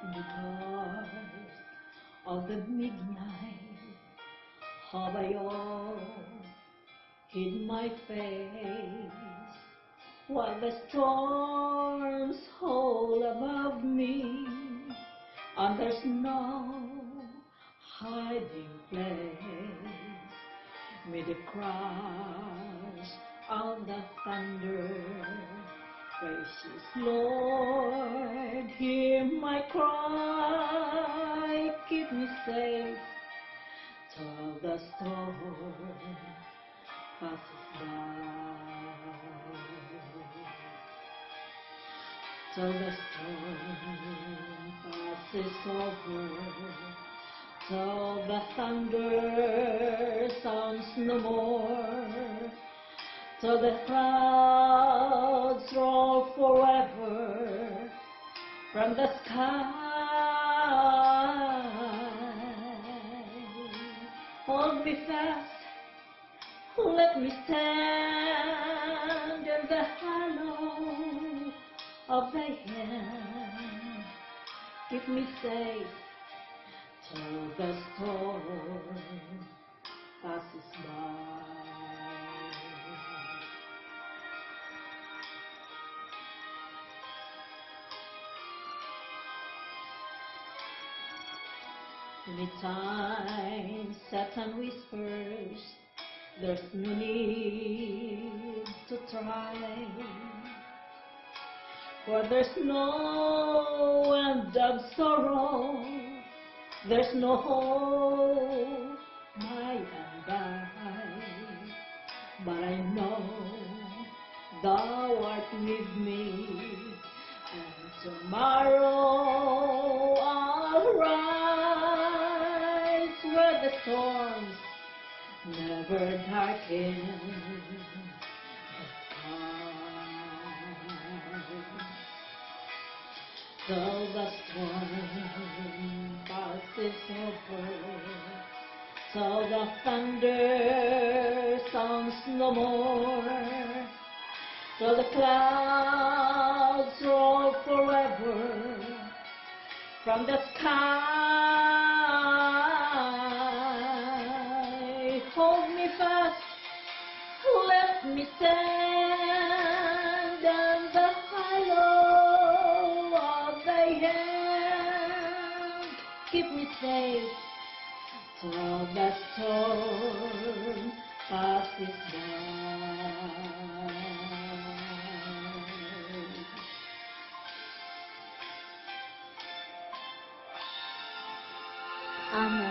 In the dark of the midnight, have I all hid my face, while the storms howl above me, and there's no hiding place. May the crash of the thunder, gracious Lord, hear my cry, keep me safe till the storm passes by. Till the storm passes over, till the thunder sounds no more, till the clouds roll forever from the sky. Hold me fast, let me stand in the hollow of thy hand. Keep me safe till the storm passes by. Many times Satan whispers, there's no need to try, for there's no end of sorrow, there's no hope by and by. But I know thou art with me, and tomorrow I'll rise where the storms never darken the sky. Till the storm passes over, till the thunder sounds no more, till the clouds roll forever from the sky. Hold me fast, let me stand in the hollow of thy hand. Keep me safe till the storm passes by. Amen.